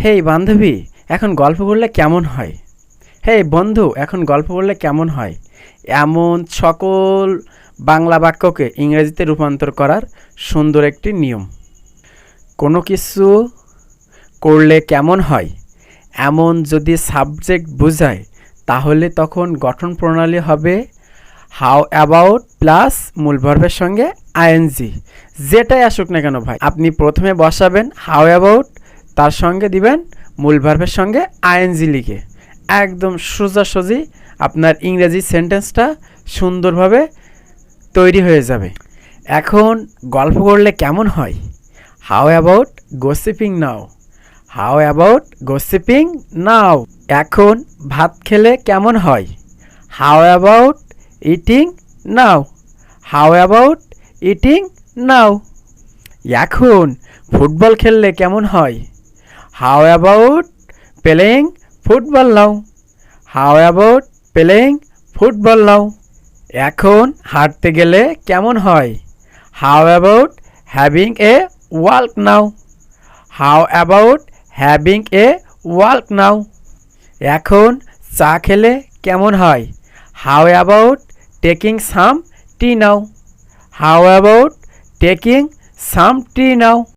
হেই বান্ধবী, এখন গল্প করলে কেমন হয়? হেই বন্ধু, এখন গল্প করলে কেমন হয়? এমন সকল বাংলা বাক্যকে ইংরেজিতে রূপান্তর করার সুন্দর একটি নিয়ম। কোনো কিছু করলে কেমন হয় এমন যদি সাবজেক্ট বোঝায়, তাহলে তখন গঠন প্রণালী হবে হাউ অ্যাবাউট প্লাস মূল ভার্বের সঙ্গে আইএনজি। যেটাই আসুক না কেন ভাই, আপনি প্রথমে বসাবেন হাউ অ্যাবাউট, তার সঙ্গে দিবেন মূল ভার্বের সঙ্গে আইএনজি লিখে। একদম সোজাসুজি আপনার ইংরেজি সেন্টেন্সটা সুন্দরভাবে তৈরি হয়ে যাবে। এখন গল্প করলে কেমন হয়? How about gossiping now. How about gossiping now. এখন ভাত খেলে কেমন হয়? How about eating now. How about eating now. এখন ফুটবল খেললে কেমন হয়? How about playing football now. How about playing football now. এখন হাঁটতে গেলে কেমন হয়? How about having a walk now. How about having a walk now. এখন চা খেলে কেমন হয়? How about taking some tea now. How about taking some tea now.